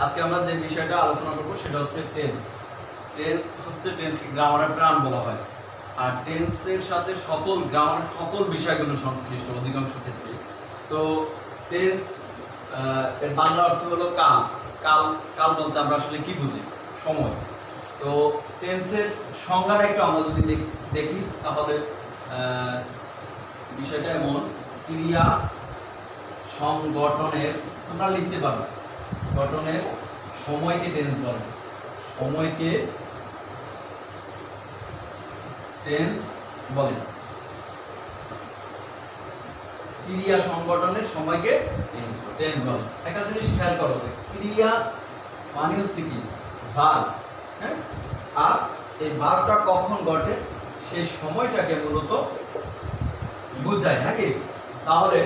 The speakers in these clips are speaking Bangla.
আজকে আমরা যে বিষয়টা আলোচনা করব সেটা হচ্ছে টেন্স। টেন্স হচ্ছে টেন্সকে গ্রামারের প্রাণ বলা হয়, আর টেন্সের সাথে সকল গ্রামারের সকল বিষয়গুলো সংশ্লিষ্ট অধিকাংশ ক্ষেত্রে। তো টেন্স এর বাংলা অর্থ হলো কাল। কাল কাল বলতে আমরা আসলে কি বুঝি? সময়। তো টেন্সের সংজ্ঞাটা একটু আমরা যদি দেখি তাহলে বিষয়টা এমন, ক্রিয়া সংগঠনের আমরা লিখতে পারবো গঠনের সময়কে টেন্স বলে। সময়কে টেন্স বলে। ক্রিয়া সংগঠনের সময়কে টেন্স বলে। একটা জিনিস খেয়াল করো, ক্রিয়া মানে হচ্ছে কি? ভার্ব। হ্যাঁ, আর এই ভার্বটা কখন ঘটে সেই সময়টাকে মূলত বুঝায় নাকি? তাহলে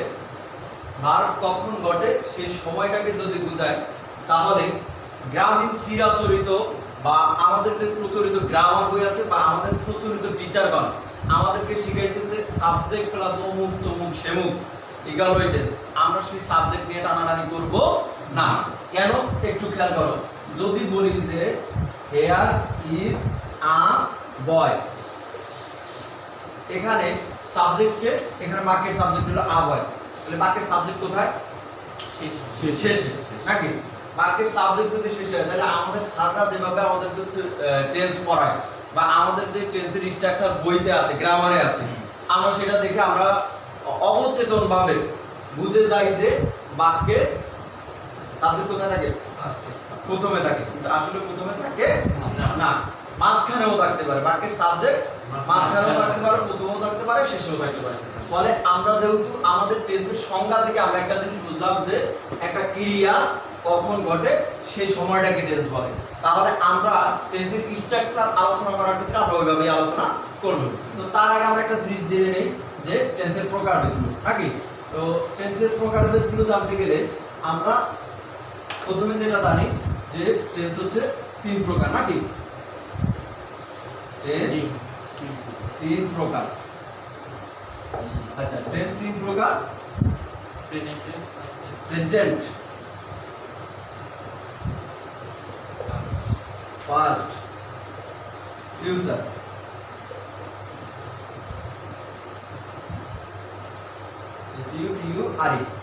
ভার্ব কখন ঘটে সেই সময়টাকে যদি বুঝায়, তাহলে গ্রামীণ চিরাচরিত বা আমাদের যে প্রচলিত গ্রামার বই আছে বা আমাদের প্রচলিত টিচারগণ আমাদেরকে শিখাইছে যে সাবজেক্ট প্লাস অমুক তমুক সেমুক ইকুয়াল টেন্স, আমরা সেই সাবজেক্ট নিয়ে টানাটানি করব না। কেন? একটু খেয়াল করো, যদি বলি যে হেয়ার ইজ আ বয়, এখানে সাবজেক্টকে, এখানে বাক্যের সাবজেক্ট হলো আ বয়, তাহলে বাক্যের সাবজেক্ট কোথায়? শেষে নাকি? বাক্যের সাবজেক্ট যদি শেষে হয়, তাহলে আমাদের স্যাররা যেভাবে আমাদেরকে টেন্স পড়ায় বা আমাদের যে টেন্সের স্ট্রাকচার বইতে আছে, গ্রামারে আছে, আমরা সেটা দেখে আমরা অবচেতন ভাবে বুঝে যাই যে বাক্যের সাবজেক্ট কোথায় থাকে? প্রথমে থাকে, কিন্তু আসলে প্রথমে থাকে না, মাঝখানেও থাকতে পারে। বাক্যের সাবজেক্ট মাঝখানেও থাকতে পারে, প্রথমেও থাকতে পারে, শেষেও থাকতে পারে। ফলে আমরা যেহেতু আমাদের টেন্সের সংজ্ঞা থেকে আমরা একটা জিনিস বুঝলাম যে একটা ক্রিয়া কখন ঘটে সেই সময়টাকে টেন্স বলে, তাহলে আমরা টেন্সের স্ট্রাকচার আলোচনা করার ক্ষেত্রে আমরা ওইভাবেই আলোচনা করব। তো তার আগে আমরা একটা জিনিস জেনে নেই যে টেন্সের প্রকারভেদগুলো নাকি। তো টেন্সের প্রকারভেদগুলো জানতে গেলে আমরা প্রথমে যেটা জানি যে টেন্স হচ্ছে তিন প্রকার নাকি? টেন্স তিন প্রকার। আচ্ছা, টেন্স তিন প্রকার। Present, past, future.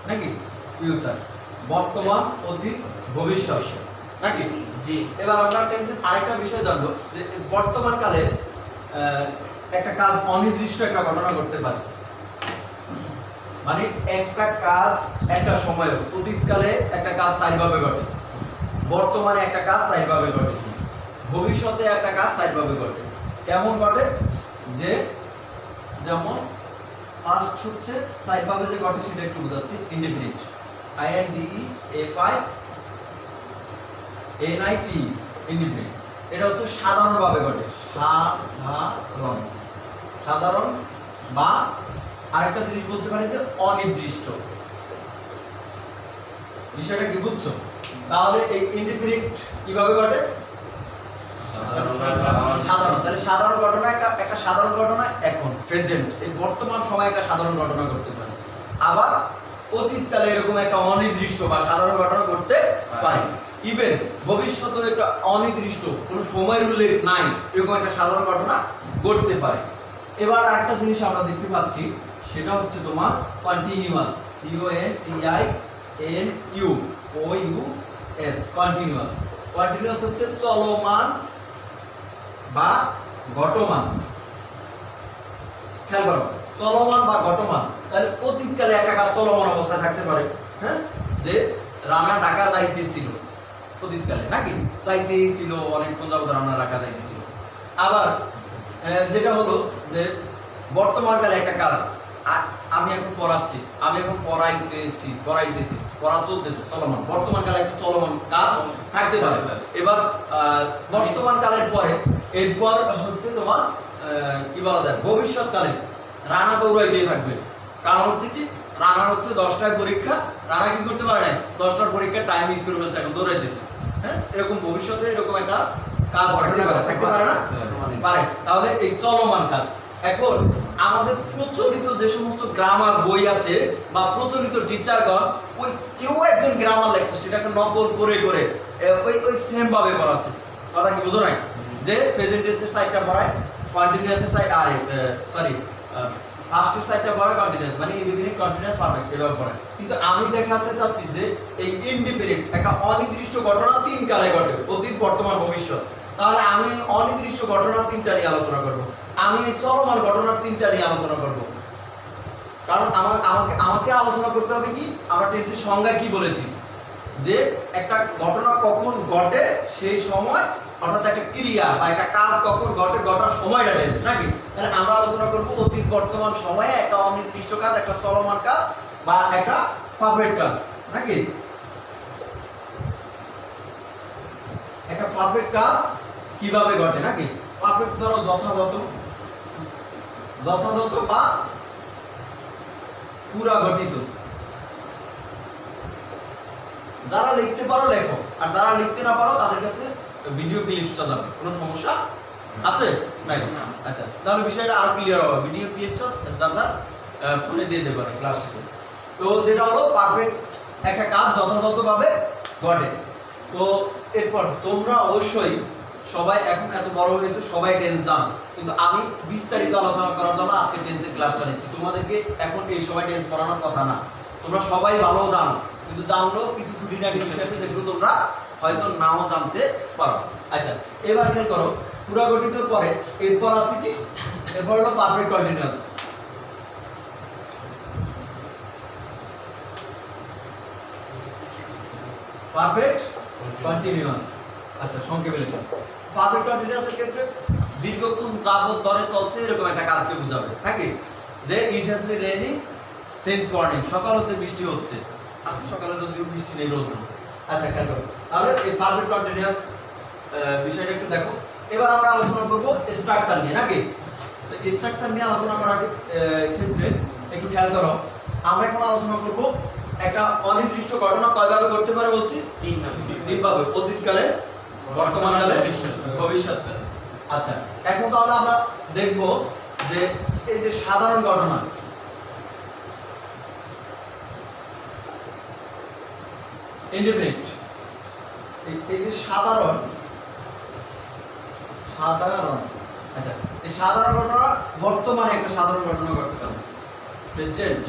নাকি? ফিউচার বর্তমান, অতীত, ভবিষ্যৎ নাকি? জি। এবার আমরা টেন্সের আরেকটা বিষয় জানবো যে বর্তমান কালে একটা কাজ অনির্দিষ্ট একটা ঘটনা ঘটতে পারে, মানে একটা কাজ একটা সময়ে, অতীতকালে একটা কাজ চারভাবে ঘটে, বর্তমানে একটা কাজ চারভাবে ঘটে, ভবিষ্যতে একটা কাজ চারভাবে ঘটে। কেমন ঘটে? যে যেমন ফার্স্ট হচ্ছে চারভাবে যে ঘটে সেটা একটু বোঝাচ্ছি। Indefinite, INDEFINIT, indefinite. এটা হচ্ছে সাধারণভাবে ঘটে, সাধারণ বা আরেকটা জিনিস বলতে পারি যে অনির্দিষ্ট। বিষয়টা কি বুঝছো? তাহলে এই ইনডিফিনিট কিভাবে ঘটে? সাধারণ। তাহলে সাধারণ ঘটনা একটা সাধারণ ঘটনা এখন প্রেজেন্ট, এই বর্তমান সময়ে একটা সাধারণ ঘটনা ঘটতে পারে। আবার অতীতকালে এরকম একটা অনির্দিষ্ট বা সাধারণ ঘটনা ঘটতে পারে। ইভেন ভবিষ্যতে একটা অনির্দিষ্ট কোনো সময়ের উল্লেখ নাই এরকম একটা সাধারণ ঘটনা ঘটতে পারে। এবার আরেকটা জিনিস আমরা দেখতে পাচ্ছি, সেটা হচ্ছে তোমার কন্টিনিউয়াস, CONTINUOUS, কন্টিনিউয়াস। কন্টিনিউয়াস হচ্ছে চলমান বা ঘটমান। খেয়াল করো, চলমান বা ঘটমান। তাহলে অতীতকালে একটা কাজ চলমান অবস্থায় থাকতে পারে। হ্যাঁ, যে রানা ঢাকা যাইতেছিল অতীতকালে নাকি? যাইতেছিল, অনেকক্ষণ যাবত রানা ঢাকা যাইতেছিল। আবার যেটা হলো যে বর্তমানকালে একটা কাজ আমি এখন পড়াচ্ছি, আমি এখন পড়াইতেছি, পড়া চলতেছে, চলমান। বর্তমানকালে একটা চলমান কাজ থাকতে পারে। এবার বর্তমানকালের পরে এরপর হচ্ছে তোমার কি বলা যায়, ভবিষ্যৎকালে রানা দৌড়াইতেই থাকবে। কারণ হচ্ছে কি, রানার হচ্ছে 10টায় পরীক্ষা, রানা কি করতে পারে না, 10টার পরীক্ষার টাইম মিস করে ফেলছে, এখন দৌড়াইতেছে। হ্যাঁ, এরকম ভবিষ্যতে এরকম একটা কাজ থাকতে পারে না? পারে। তাহলে এই চলমান কাজ। এখন আমাদের প্রচলিত যে সমস্ত গ্রামার বই আছে বা প্রচলিত টিচারগণ ওই কেউ একজন গ্রামার লেখছে সেটাকে নকল করে করে ওই ওই সেম ভাবে পড়াচ্ছে। কথা কি বুঝো নাই? যে প্রেজেন্ট টেন্সের সাইডটা পড়ায়, কন্টিনিউয়াসের সাইড সরি ফার্স্টের সাইডটা পড়ায় কন্টিনিউয়াস, মানে ইনডিফিনিট কন্টিনিউয়াস পারফেক্ট এভাবে পড়ায়। কিন্তু আমি দেখাতে চাচ্ছি যে এই ইনডিফিনিট একটা অনির্দিষ্ট ঘটনা তিন কালে ঘটে, অতীত, বর্তমান, ভবিষ্যৎ। তাহলে আমি অনির্দিষ্ট ঘটনার তিনটা নিয়ে আলোচনা করব, আমি এই চলমান ঘটনার তিনটা নিয়ে আলোচনা করব। কারণ আমাকে আলোচনা করতে হবে কি, আমরা টেন্সের সংজ্ঞা কি বলেছি, যে একটা ঘটনা কখন ঘটে সেই সময়, অর্থাৎ একটা ক্রিয়া বা একটা কাজ কখন ঘটে, ঘটার সময়টা টেন্স নাকি। তাহলে আমরা আলোচনা করব অতীত, বর্তমান সময়ে একটা অনির্দিষ্ট কাজ, একটা চলমান কাজ বা একটা পারফেক্ট কাজ নাকি। একটা পারফেক্ট কাজ কিভাবে ঘটে নাকি, পারফেক্ট ধরো যথাযথ, যথাযথ বা পুরা ঘটিত। যারা লিখতে পারো লেখো, আর যারা লিখতে না পারো তাদের কাছে ভিডিও ক্লিপসটা দাও, কোনো সমস্যা আছে নাই? আচ্ছা, তাহলে বিষয়টা আরো ক্লিয়ার হবে। ভিডিও ক্লিপসটা তোমরা ফোনে দিয়ে দিতে পারো ক্লাস শেষে। তো যেটা হলো পারফেক্ট একটা কাজ যথাযথভাবে ঘটে। তো এরপর তোমরা অবশ্যই সবাই এখন এত বড় হয়েছে, সবাই টেন্স জানো, কিন্তু আমি বিস্তারিত আলোচনা করার জন্য আজকে টেন্সের ক্লাসটা নিচ্ছি। তোমাদেরকে এখন এই সময় টেন্স পড়ানোর কথা না, তোমরা সবাই ভালো জানো, কিন্তু জানলেও কিছু খুঁটিনাটি বিষয় আছে যেগুলো তোমরা হয়তো নাও জানতে পারো। আচ্ছা, এবার খেয়াল করো, পুরা গঠিত পরে এরপর আছে কি, এরপর হলো পারফেক্ট কন্টিনিউয়াস। পারফেক্ট কন্টিনিউয়াস, আচ্ছা সংক্ষেপে লিখো। পারফেক্ট কন্টিনিউয়াসের ক্ষেত্রে দীর্ঘক্ষণ যাবত ধরে চলছে এরকম একটা কাজকে বোঝাবে নাকি, যে it has been raining since morning, সকাল হতে বৃষ্টি হচ্ছে, আজকে সকালে যদিও বৃষ্টি নেই, রোদ। আচ্ছা খেয়াল করো, তাহলে এই পারফেক্ট কন্টিনিউয়াস বিষয়টা একটু দেখো। এবার আমরা আলোচনা করব স্ট্রাকচার নিয়ে নাকি। স্ট্রাকচার নিয়ে আলোচনা করার ক্ষেত্রে একটু খেয়াল করো, আমরা এখন আলোচনা করব একটা অনির্দিষ্ট ঘটনা কয়ভাবে ঘটতে পারে বলছি, তিনভাবে, অতীতকালে, বর্তমানকালে, ভবিষ্যৎকালে। আচ্ছা, এখন তাহলে আমরা দেখব যে এই যে সাধারণ ঘটনা, ইনডিফিনিট, এই যে সাধারণ, আচ্ছা এই সাধারণ ঘটনা বর্তমানে একটা সাধারণ ঘটনা ঘটতে পারে, প্রেজেন্ট।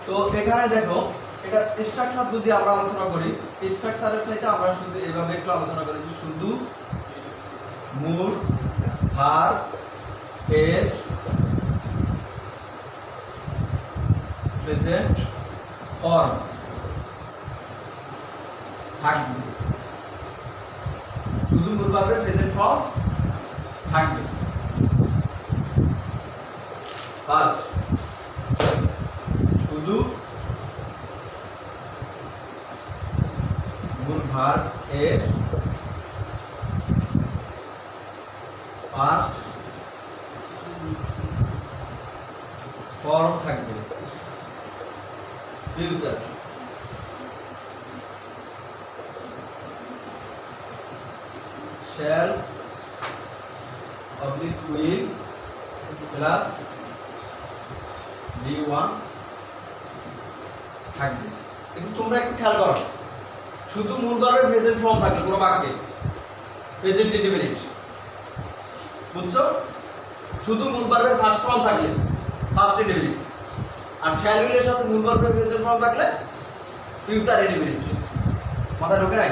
তো এখানে দেখো, এটা স্ট্রাকচার যদি আমরা আলোচনা করি, স্ট্রাকচারের চাইতে আমরা শুধু এভাবে একটু আলোচনা করি, শুধু মূল, ভার, এর, প্রেজেন্ট ফর্ম থাকবে, শুধু মূল ভার্বের প্রেজেন্ট ফর্ম থাকবে। ফার্স্ট, শুধু মূল ভার্ব এর ফার্স্ট ফর্ম থাকবে, future. shall oblique will plus v1 থাকবে। কিন্তু তোমরা একটু খেয়াল করো, শুধু মূল ভার্বের প্রেজেন্ট ফর্ম থাকলে কোনো বাক্যে, প্রেজেন্ট ইনডিফিনিট, বুঝছো? শুধু মূল ভার্বের ফার্স্ট ফর্ম থাকলে ফার্স্ট ইনডিফিনিট, আর shall will এর সাথে মূল ভার্বের প্রেজেন্ট ফর্ম থাকলে ফিউচার ইনডিফিনিট। মাথা ঢোকে নাই?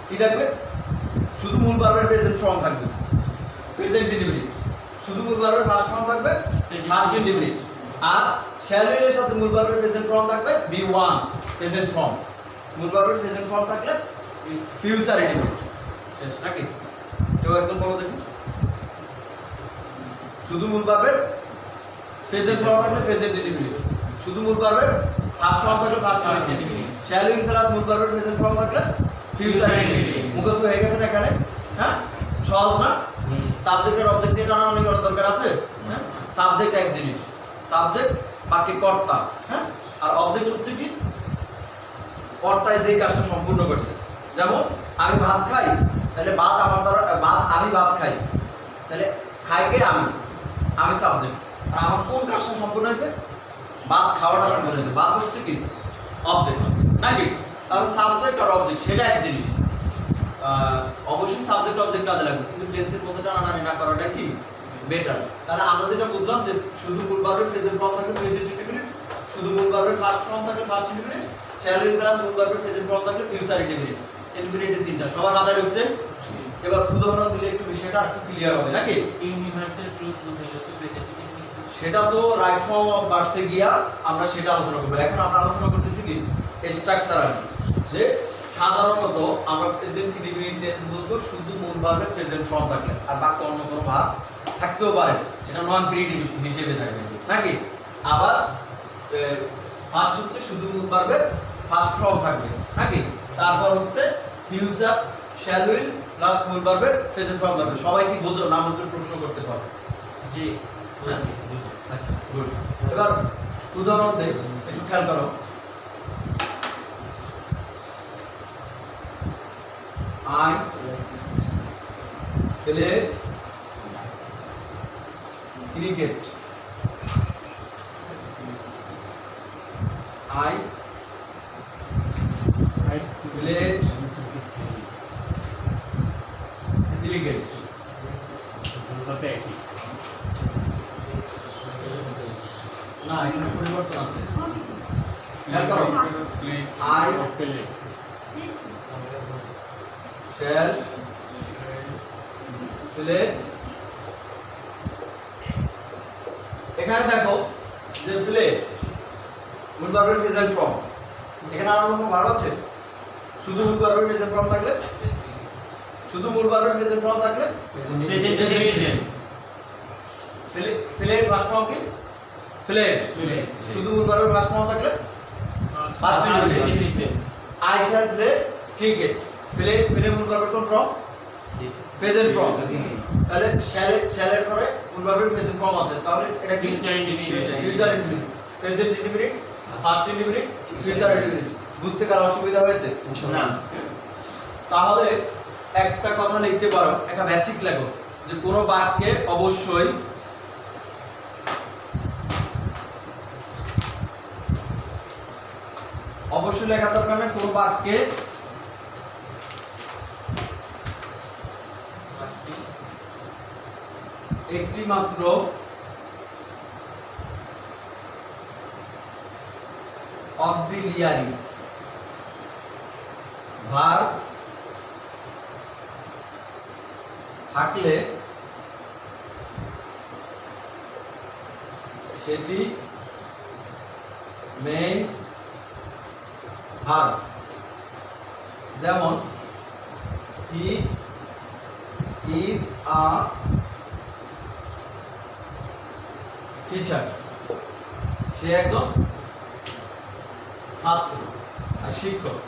কি থাকবে? শুধু মূল ভার্বের প্রেজেন্ট ফর্ম থাকবে, প্রেজেন্ট ইনডিফিনিট। শুধু মূল ভার্বের ফার্স্ট ফর্ম থাকবে, ফার্স্ট ইনডিফিনিট। আর shall will এর সাথে মূল ভার্বের প্রেজেন্ট ফর্ম থাকবে v1, প্রেজেন্ট ফর্ম। মূল ভার্বের প্রেজেন্ট ফর্ম থাকলে ফিউচার ইনডিফিনিট। শেষ নাকি? কেউ একদম বলো দেখি। শুধু মূল ভার্বের প্রেজেন্ট ফর্ম থাকলে প্রেজেন্ট ইনডিফিনিট, শুধু মূল ভার্বের ফার্স্ট ফর্ম থাকলে first indefinite, shall will plus মূল ভার্বের প্রেজেন্ট ফর্ম থাকলে ফিউচার ইনডিফিনিট। মুখস্থ হয়ে গেছে না এখানে? হ্যাঁ, সহজ না? সাবজেক্টের অবজেক্ট নিয়ে টানাটানি করার দরকার আছে? হ্যাঁ, সাবজেক্ট এক জিনিস, সাবজেক্ট বাকি কর্তা, হ্যাঁ, আর অবজেক্ট হচ্ছে কি, কর্তায় যে কাজটা সম্পূর্ণ করছে। যেমন আমি ভাত খাই, তাহলে ভাত আমার দ্বারা, ভাত আমি ভাত খাই, তাহলে খাই কে? আমি। আমি সাবজেক্ট আর আমার কোন কাজটা সম্পূর্ণ হয়েছে ভাত খাওয়াটা সম্পূর্ণ হয়েছে ভাত হচ্ছে কি অবজেক্ট নাকি তাহলে সাবজেক্ট আর অবজেক্ট সেটা এক জিনিস অবশ্যই সাবজেক্ট অবজেক্ট কাজে লাগবে কিন্তু টেন্সের মধ্যে টানাটানি না করাটা কি বেটার তাহলে আমরা যেটা বুঝলাম যে শুধু মূল ভার্বের প্রেজেন্ট ফর্ম থাকলে প্রেজেন্ট ইনডিফিনিট শুধু মূল ভার্বের ফার্স্ট ফর্ম থাকলে first indefinite shall will plus মূল ভার্বের প্রেজেন্ট ফর্ম থাকলে ফিউচার ইনডিফিনিট ইনডিফিনিটের তিনটা সবার মাথায় ঢুকছে এবার উদাহরণ দিলে একটু বিষয়টা একটু ক্লিয়ার হবে নাকি ইউনিভার্সাল ট্রুথ বুঝাইলো তো প্রেজেন্ট সেটা তো রাইট ফর্ম অফ ভার্সে গিয়া আমরা সেটা আলোচনা করব এখন আমরা আলোচনা করতেছি কি স্ট্রাকচার যে সাধারণত আমরা প্রেজেন্ট ইনডিফিনিট টেন্স বলবো শুধু মূল ভার্বের প্রেজেন্ট ফর্ম থাকলে আর বাকি অন্য কোনো ভার্ব থাকতেও পারে সেটা নন প্রিডিটিভ হিসেবে থাকবে নাকি আবার ফার্স্ট হচ্ছে শুধু মূল ভার্বের ফার্স্ট ফর্ম থাকবে নাকি তারপর হচ্ছে ফিউচার শ্যাল উইল প্লাস মূল ভার্বের প্রেজেন্ট ফর্ম থাকবে সবাই কি বোঝো না বুঝলে প্রশ্ন করতে পারো জি আচ্ছা গুড এবার উদাহরণ দেই একটু খেয়াল করো I play cricket. I played cricket. না এখানে পরিবর্তন আছে খেয়াল করো I shall play এখানে দেখো যে প্লে মূল ভার্বের প্রেজেন্ট ফর্ম এখানে আর কোনো ভার্ব আছে শুধু মূল ভার্বের প্রেজেন্ট ফর্ম থাকলে শুধু মূল ভার্বের প্রেজেন্ট ফর্ম থাকলে প্রেজেন্ট ইনডিফিনিট প্লের ফার্স্ট ফর্ম কি প্লেড শুধু মূল ভার্বের ফার্স্ট ফর্ম থাকলে first indefinite I shall play cricket play মূল ভার্বের কোন ফর্ম প্রেজেন্ট ফর্ম তাহলে শ্যালের পরে মূল ভার্বের প্রেজেন্ট ফর্ম আছে তাহলে এটা কি future indefinite future indefinite present indefinite past indefinite future indefinite বুঝতে কার অসুবিধা হয়েছে না তাহলে একটা কথা লিখতে পারো একটা ম্যাচিক লেখো যে কোন বাক্যে অবশ্যই লেখা দরকার না কোন বাক্যে একটি মাত্র অক্সিলিয়ারি ভার্ব থাকলে সেটি মেইন ভার্ব যেমন হি ইজ আ টিচার সে একজন ছাত্র আর শিক্ষক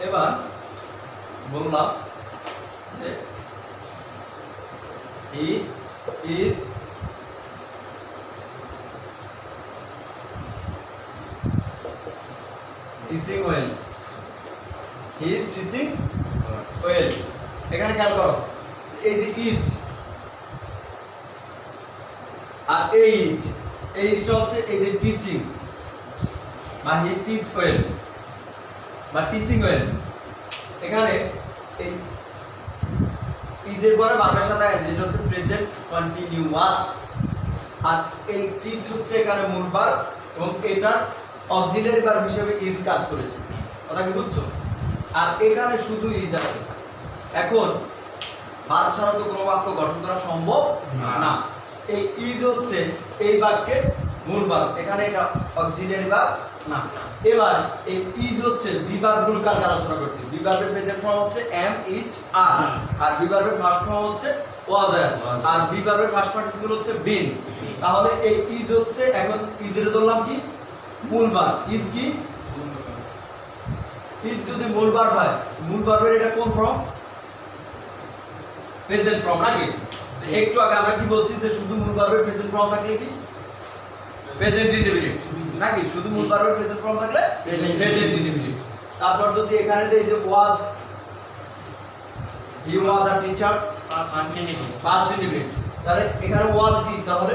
এবার বললাম যে he is teaching well he is teaching well এখানে খেয়াল করো এই যে ইজ আর এইটা হচ্ছে এই যে টিচিং বা হি টিচ ওয়েল বা টিচিং ওয়েল এখানে এই ইজের পরে ভার্বের সাথে যেটা হচ্ছে প্রেজেন্ট কন্টিনিউয়াস আর এই টিচ হচ্ছে এখানে মূল ভার্ব এবং এটা অক্সিলিয়ারি ভার্ব হিসেবে ইজ কাজ করেছে কথা কি বুঝছো আর এখানে শুধু ইজ আছে এখন ভার্ব ছাড়া তো কোনো বাক্য গঠন করা সম্ভব না এই ইজ হচ্ছে এই বাক্যে মূল ভার্ব এখানে এটা অক্সিলিয়ারি ভার্ব না এবার এই ইজ হচ্ছে বিভাগগুলো কার আলোচনা করছি বিভাগের প্রেজেন্ট ফর্ম হচ্ছে এম ইজ আর বিভাগের ফার্স্ট ফর্ম হচ্ছে ওয়াজ আর বিভাগের ফার্স্ট পার্টিসিপল হচ্ছে বিন তাহলে এই ইজ হচ্ছে এখন ইজের ধরলাম কি মূল ভার্ব ইজ কি ইজ যদি মূল ভার্ব হয় মূল ভার্বের এটা কোন ফর্ম প্রেজেন্ট ফর্ম নাকি একটু আগে আমরা কি বলছি যে শুধু মূল ভার্বের প্রেজেন্ট ফর্ম থাকলে কি প্রেজেন্ট ইনডিফিনিট নাকি শুধু মূল ভার্বের প্রেজেন্ট ফর্ম থাকলে প্রেজেন্ট ইনডিফিনিট তারপর যদি এখানে দেই যে was he was a teacher past indefinite past indefinite তাহলে এখানে ওয়াজ কি, তাহলে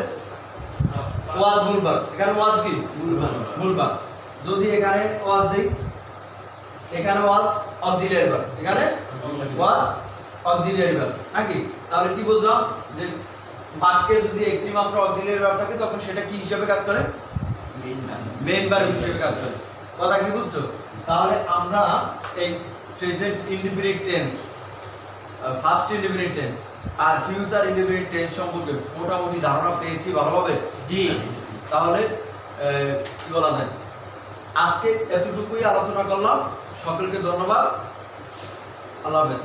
ওয়াজ মূল ভাগ, এখানে ওয়াজ কি মূল ভাগ। যদি এখানে ওয়াজ দেই, এখানে ওয়াজ অক্সিলিয়ারি ভার্ব, এখানে ওয়াজ অক্সিলিয়ারি ভার্ব নাকি? তাহলে কি বুঝলাম যে বাক্যে যদি একটি মাত্র অক্সিলিয়ারি ভার্ব থাকে তখন সেটা কি হিসেবে কাজ করে, মেইন ভার্ব হিসেবে কাজ করে। কথা কি বুঝছো? তাহলে আমরা এই present indefinite tense, past indefinite tense আর ফিউচার ইনডিফিনিট টেন্স সম্পর্কে মোটামুটি ধারণা পেয়েছি ভালোভাবে। জি। তাহলে কি বলা যায়, আজকে এতটুকুই আলোচনা করলাম। সকলকে ধন্যবাদ, আল্লাহ হাফেজ।